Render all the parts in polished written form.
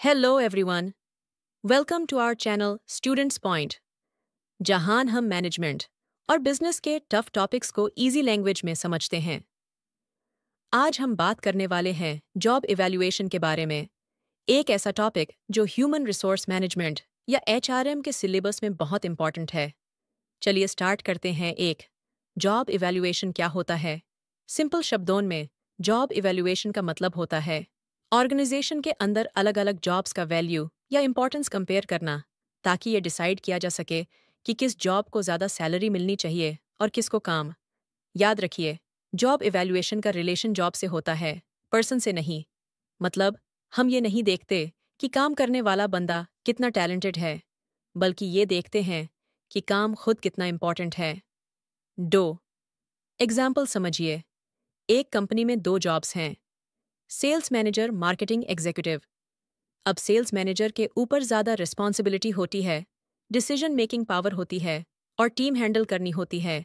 Hello everyone, welcome to our channel students point, जहां हम management और बिजनेस के टफ टॉपिक्स को इजी लैंग्वेज में समझते हैं। आज हम बात करने वाले हैं जॉब इवैल्यूएशन के बारे में, एक ऐसा टॉपिक जो ह्यूमन रिसोर्स मैनेजमेंट या एचआरएम के सिलेबस में बहुत इंपॉर्टेंट है। चलिए स्टार्ट करते हैं। एक, जॉब इवैल्यूएशन क्या होता है? सिंपल शब्दों में जॉब इवैल्यूएशन का मतलब होता है ऑर्गेनाइजेशन के अंदर अलग अलग जॉब्स का वैल्यू या इंपॉर्टेंस कंपेयर करना, ताकि ये डिसाइड किया जा सके कि किस जॉब को ज़्यादा सैलरी मिलनी चाहिए और किसको कम। याद रखिए, जॉब इवैल्यूएशन का रिलेशन जॉब से होता है, पर्सन से नहीं। मतलब हम ये नहीं देखते कि काम करने वाला बंदा कितना टैलेंटेड है, बल्कि ये देखते हैं कि काम खुद कितना इंपॉर्टेंट है। दो एग्जाम्पल समझिए। एक कंपनी में दो जॉब्स हैं, सेल्स मैनेजर, मार्केटिंग एग्जीक्यूटिव। अब सेल्स मैनेजर के ऊपर ज़्यादा रिस्पॉन्सिबिलिटी होती है, डिसीजन मेकिंग पावर होती है और टीम हैंडल करनी होती है,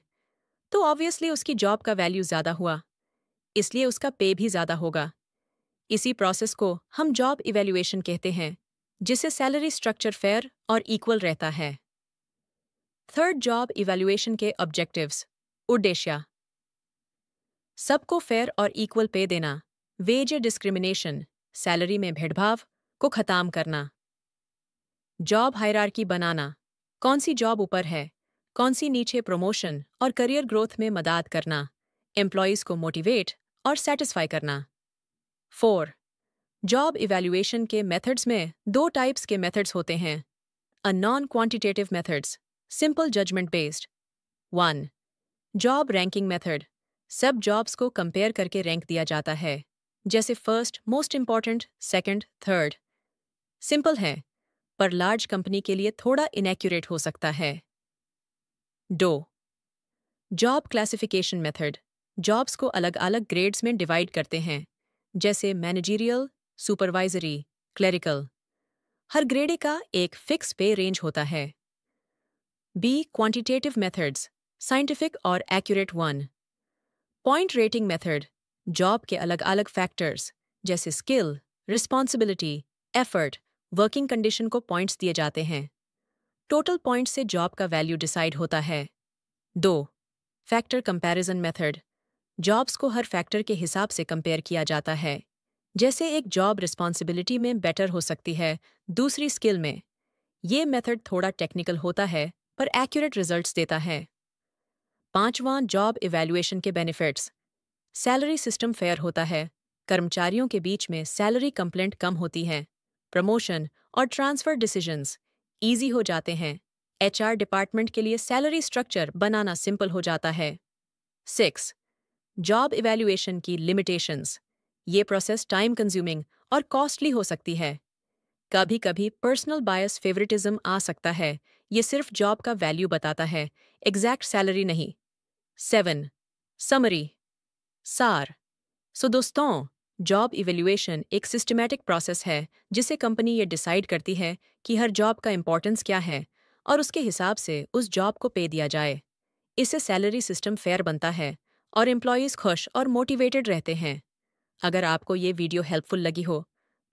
तो ऑब्वियसली उसकी जॉब का वैल्यू ज़्यादा हुआ, इसलिए उसका पे भी ज़्यादा होगा। इसी प्रोसेस को हम जॉब इवैल्यूएशन कहते हैं, जिससे सैलरी स्ट्रक्चर फेयर और इक्वल रहता है। थर्ड, जॉब इवैल्यूएशन के ऑब्जेक्टिव्स, उद्देश्य। सबको फेयर और इक्वल पे देना, वेज डिस्क्रिमिनेशन, सैलरी में भेदभाव को खत्म करना। जॉब हायरार्की बनाना, कौन सी जॉब ऊपर है, कौन सी नीचे, प्रमोशन और करियर ग्रोथ में मदद करना, एम्प्लॉयज़ को मोटिवेट और सेटिस्फाई करना। 4, जॉब इवैल्यूएशन के मेथड्स में दो टाइप्स के मेथड्स होते हैं। A non quantitative methods, simple judgement based. 1, job ranking method, सब जॉब्स को कंपेयर करके रैंक दिया जाता है, जैसे first, most important, second, third. Simple है, पर लार्ज कंपनी के लिए थोड़ा इनएक्यूरेट हो सकता है। 2, जॉब क्लासिफिकेशन मेथड, जॉब्स को अलग अलग ग्रेड्स में डिवाइड करते हैं, जैसे मैनेजरियल, सुपरवाइजरी, क्लेरिकल। हर ग्रेड का एक फिक्स पे रेंज होता है। बी, क्वांटिटेटिव मेथड्स, साइंटिफिक और accurate one. Point rating method, job के अलग अलग फैक्टर्स जैसे skill, responsibility, effort, working condition को पॉइंट्स दिए जाते हैं। टोटल पॉइंट्स से जॉब का वैल्यू डिसाइड होता है। 2, फैक्टर कंपैरिजन मेथड, जॉब्स को हर फैक्टर के हिसाब से कंपेयर किया जाता है, जैसे एक जॉब रिस्पॉन्सिबिलिटी में बेटर हो सकती है, दूसरी स्किल में। ये मेथड थोड़ा टेक्निकल होता है, पर एक्यूरेट रिजल्ट्स देता है। 5वां, जॉब इवैल्यूएशन के बेनिफिट्स, सैलरी सिस्टम फेयर होता है, कर्मचारियों के बीच में सैलरी कंप्लेंट कम होती है, प्रमोशन और ट्रांसफर डिसीजंस ईजी हो जाते हैं, एचआर डिपार्टमेंट के लिए सैलरी स्ट्रक्चर बनाना सिंपल हो जाता है। 6, जॉब इवैल्यूएशन की लिमिटेशंस, ये प्रोसेस टाइम कंज्यूमिंग और कॉस्टली हो सकती है। कभी कभी पर्सनल बायस, फेवरेटिज्म आ सकता है, ये सिर्फ जॉब का वैल्यू बताता है, एग्जैक्ट सैलरी नहीं। 7, समरी, सार। सो दोस्तों, जॉब इवैल्यूएशन एक सिस्टमैटिक प्रोसेस है, जिसे कंपनी ये डिसाइड करती है कि हर जॉब का इंपॉर्टेंस क्या है और उसके हिसाब से उस जॉब को पे दिया जाए। इससे सैलरी सिस्टम फेयर बनता है और एम्प्लॉयज़ खुश और मोटिवेटेड रहते हैं। अगर आपको ये वीडियो हेल्पफुल लगी हो,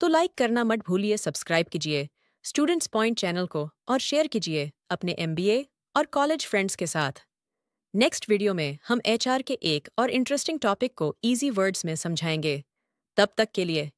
तो लाइक करना मत भूलिए, सब्सक्राइब कीजिए स्टूडेंट्स पॉइंट चैनल को और शेयर कीजिए अपने एमबीए और कॉलेज फ्रेंड्स के साथ। नेक्स्ट वीडियो में हम एचआर के एक और इंटरेस्टिंग टॉपिक को इजी वर्ड्स में समझाएंगे। तब तक के लिए